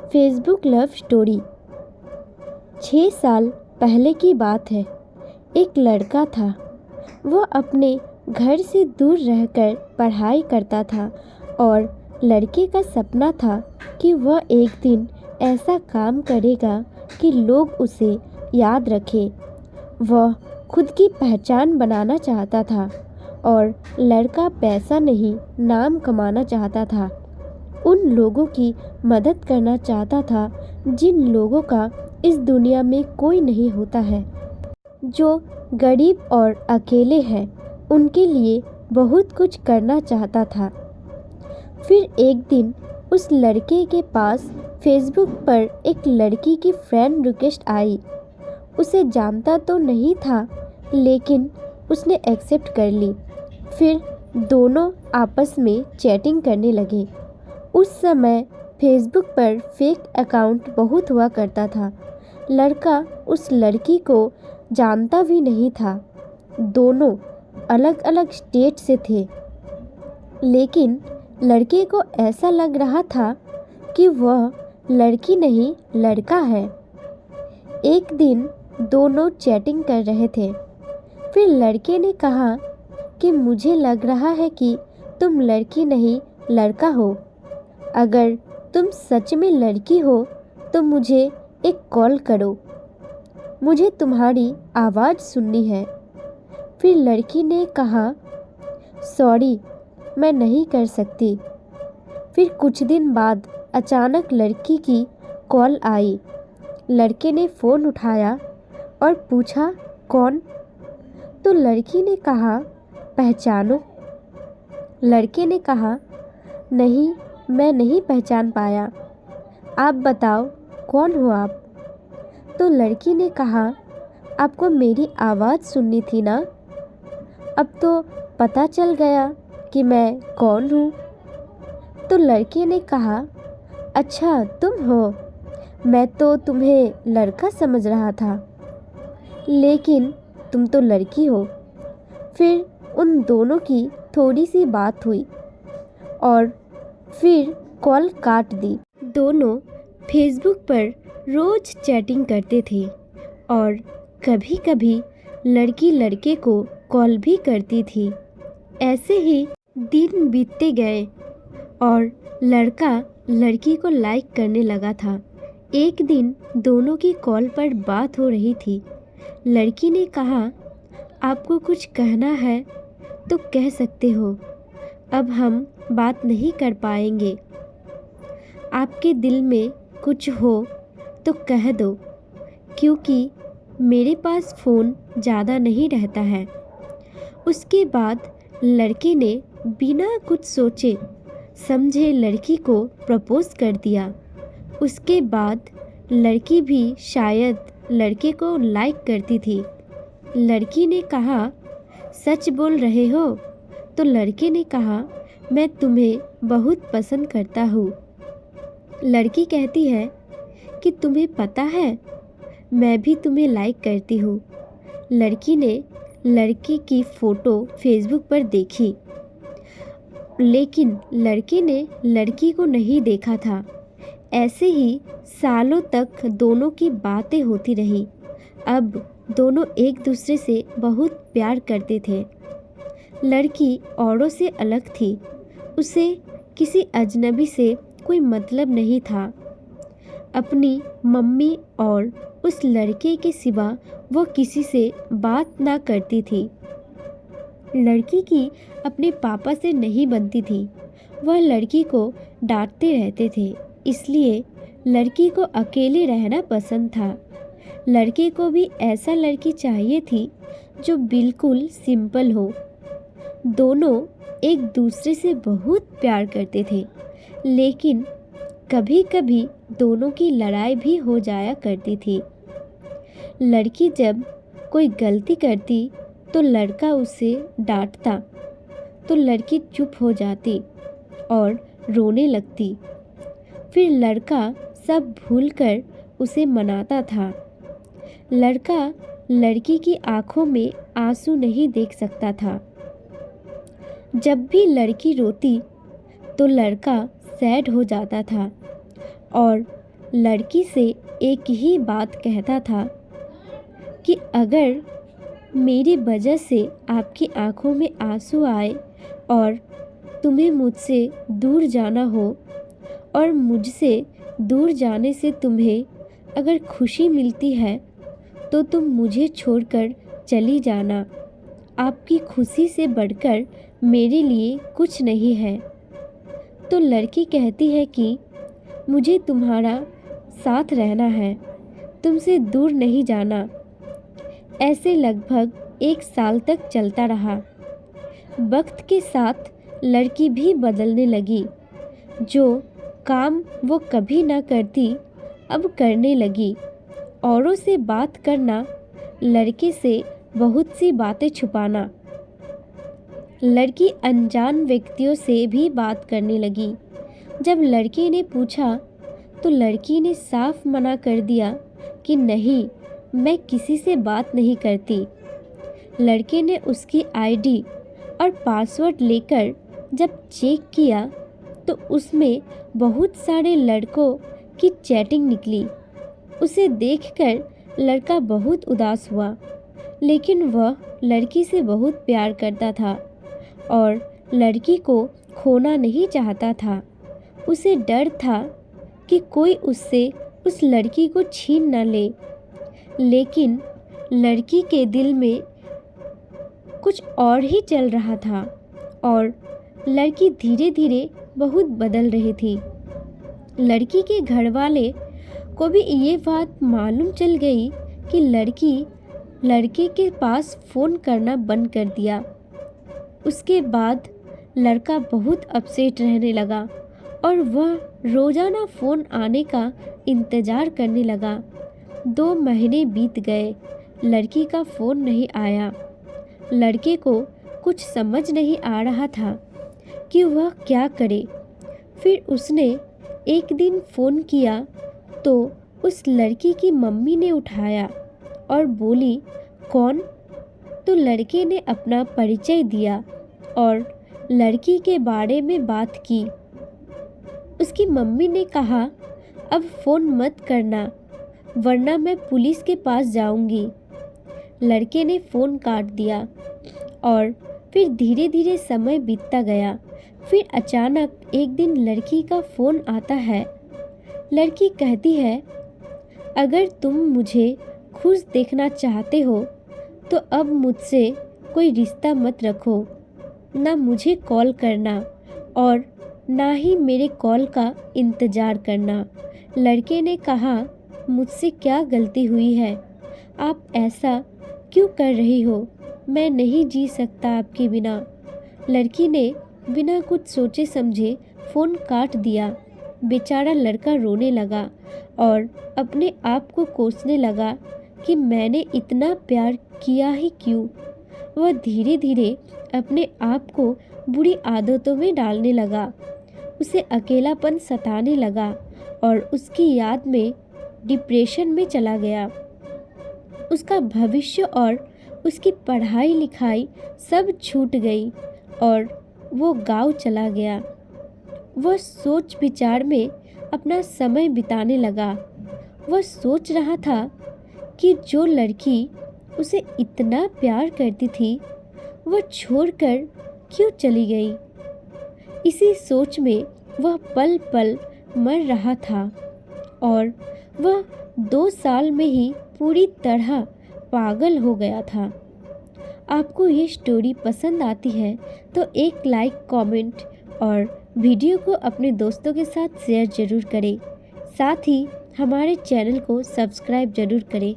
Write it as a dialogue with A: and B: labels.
A: Facebook love story. 6 साल पहले की बात है। एक लड़का था। वह अपने घर से दूर रहकर पढ़ाई करता था और लड़के का सपना था कि वह एक दिन ऐसा काम करेगा कि लोग उसे याद रखें। वह खुद की पहचान बनाना चाहता था और लड़का पैसा नहीं, नाम कमाना चाहता था। उन लोगों की मदद करना चाहता था जिन लोगों का इस दुनिया में कोई नहीं होता है, जो गरीब और अकेले हैं। उनके लिए बहुत कुछ करना चाहता था। फिर एक दिन उस लड़के के पास फेसबुक पर एक लड़की की फ्रेंड रिक्वेस्ट आई। उसे जानता तो नहीं था, लेकिन उसने एक्सेप्ट कर ली। फिर दोनों आपस में चैटिंग करने लगे। उस समय फेसबुक पर फेक अकाउंट बहुत हुआ करता था। लड़का उस लड़की को जानता भी नहीं था। दोनों अलग अलग स्टेट से थे, लेकिन लड़के को ऐसा लग रहा था कि वह लड़की नहीं, लड़का है। एक दिन दोनों चैटिंग कर रहे थे। फिर लड़के ने कहा कि मुझे लग रहा है कि तुम लड़की नहीं, लड़का हो। अगर तुम सच में लड़की हो तो मुझे एक कॉल करो, मुझे तुम्हारी आवाज़ सुननी है। फिर लड़की ने कहा, सॉरी, मैं नहीं कर सकती। फिर कुछ दिन बाद अचानक लड़की की कॉल आई। लड़के ने फ़ोन उठाया और पूछा, कौन? तो लड़की ने कहा, पहचानो। लड़के ने कहा, नहीं, मैं नहीं पहचान पाया। आप बताओ, कौन हो आप? तो लड़की ने कहा, आपको मेरी आवाज़ सुननी थी ना? अब तो पता चल गया कि मैं कौन हूँ। तो लड़के ने कहा, अच्छा तुम हो। मैं तो तुम्हें लड़का समझ रहा था, लेकिन तुम तो लड़की हो। फिर उन दोनों की थोड़ी सी बात हुई और फिर कॉल काट दी। दोनों फेसबुक पर रोज चैटिंग करते थे और कभी कभी लड़की लड़के को कॉल भी करती थी। ऐसे ही दिन बीतते गए और लड़का लड़की को लाइक करने लगा था। एक दिन दोनों की कॉल पर बात हो रही थी। लड़की ने कहा, आपको कुछ कहना है तो कह सकते हो, अब हम बात नहीं कर पाएंगे। आपके दिल में कुछ हो तो कह दो, क्योंकि मेरे पास फ़ोन ज़्यादा नहीं रहता है। उसके बाद लड़के ने बिना कुछ सोचे समझे लड़की को प्रपोज़ कर दिया। उसके बाद लड़की भी शायद लड़के को लाइक करती थी। लड़की ने कहा, सच बोल रहे हो? तो लड़के ने कहा, मैं तुम्हें बहुत पसंद करता हूँ। लड़की कहती है कि तुम्हें पता है, मैं भी तुम्हें लाइक करती हूँ। लड़की ने लड़की की फ़ोटो फेसबुक पर देखी, लेकिन लड़के ने लड़की को नहीं देखा था। ऐसे ही सालों तक दोनों की बातें होती रही। अब दोनों एक दूसरे से बहुत प्यार करते थे। लड़की औरों से अलग थी। उसे किसी अजनबी से कोई मतलब नहीं था। अपनी मम्मी और उस लड़के के सिवा वो किसी से बात ना करती थी। लड़की की अपने पापा से नहीं बनती थी। वह लड़की को डांटते रहते थे, इसलिए लड़की को अकेले रहना पसंद था। लड़के को भी ऐसा लड़की चाहिए थी जो बिल्कुल सिंपल हो। दोनों एक दूसरे से बहुत प्यार करते थे, लेकिन कभी कभी दोनों की लड़ाई भी हो जाया करती थी। लड़की जब कोई गलती करती तो लड़का उसे डांटता तो लड़की चुप हो जाती और रोने लगती। फिर लड़का सब भूलकर उसे मनाता था। लड़का लड़की की आंखों में आंसू नहीं देख सकता था। जब भी लड़की रोती तो लड़का सैड हो जाता था और लड़की से एक ही बात कहता था कि अगर मेरी वजह से आपकी आंखों में आंसू आए और तुम्हें मुझसे दूर जाना हो और मुझसे दूर जाने से तुम्हें अगर खुशी मिलती है तो तुम मुझे छोड़कर चली जाना। आपकी खुशी से बढ़कर मेरे लिए कुछ नहीं है। तो लड़की कहती है कि मुझे तुम्हारा साथ रहना है, तुमसे दूर नहीं जाना। ऐसे लगभग 1 साल तक चलता रहा। वक्त के साथ लड़की भी बदलने लगी। जो काम वो कभी ना करती अब करने लगी। औरों से बात करना, लड़के से बहुत सी बातें छुपाना। लड़की अनजान व्यक्तियों से भी बात करने लगी। जब लड़के ने पूछा तो लड़की ने साफ मना कर दिया कि नहीं, मैं किसी से बात नहीं करती। लड़के ने उसकी आईडी और पासवर्ड लेकर जब चेक किया तो उसमें बहुत सारे लड़कों की चैटिंग निकली। उसे देखकर लड़का बहुत उदास हुआ, लेकिन वह लड़की से बहुत प्यार करता था और लड़की को खोना नहीं चाहता था। उसे डर था कि कोई उससे उस लड़की को छीन न ले। लेकिन लड़की के दिल में कुछ और ही चल रहा था और लड़की धीरे धीरे बहुत बदल रही थी। लड़की के घर वाले को भी ये बात मालूम चल गई कि लड़के के पास फ़ोन करना बंद कर दिया। उसके बाद लड़का बहुत अपसेट रहने लगा और वह रोज़ाना फ़ोन आने का इंतज़ार करने लगा। 2 महीने बीत गए, लड़की का फ़ोन नहीं आया। लड़के को कुछ समझ नहीं आ रहा था कि वह क्या करे। फिर उसने एक दिन फ़ोन किया तो उस लड़की की मम्मी ने उठाया और बोली, कौन? तो लड़के ने अपना परिचय दिया और लड़की के बारे में बात की। उसकी मम्मी ने कहा, अब फ़ोन मत करना वरना मैं पुलिस के पास जाऊंगी। लड़के ने फ़ोन काट दिया और फिर धीरे धीरे समय बीतता गया। फिर अचानक एक दिन लड़की का फ़ोन आता है। लड़की कहती है, अगर तुम मुझे खुश देखना चाहते हो तो अब मुझसे कोई रिश्ता मत रखो। ना मुझे कॉल करना और ना ही मेरे कॉल का इंतज़ार करना। लड़के ने कहा, मुझसे क्या गलती हुई है? आप ऐसा क्यों कर रही हो? मैं नहीं जी सकता आपके बिना। लड़की ने बिना कुछ सोचे समझे फ़ोन काट दिया। बेचारा लड़का रोने लगा और अपने आप को कोसने लगा कि मैंने इतना प्यार किया ही क्यों। वह धीरे धीरे अपने आप को बुरी आदतों में डालने लगा। उसे अकेलापन सताने लगा और उसकी याद में डिप्रेशन में चला गया। उसका भविष्य और उसकी पढ़ाई लिखाई सब छूट गई और वो गांव चला गया। वह सोच विचार में अपना समय बिताने लगा। वह सोच रहा था कि जो लड़की उसे इतना प्यार करती थी वह छोड़कर क्यों चली गई। इसी सोच में वह पल पल मर रहा था और वह 2 साल में ही पूरी तरह पागल हो गया था। आपको ये स्टोरी पसंद आती है तो एक लाइक, कमेंट और वीडियो को अपने दोस्तों के साथ शेयर ज़रूर करें। साथ ही हमारे चैनल को सब्सक्राइब ज़रूर करें।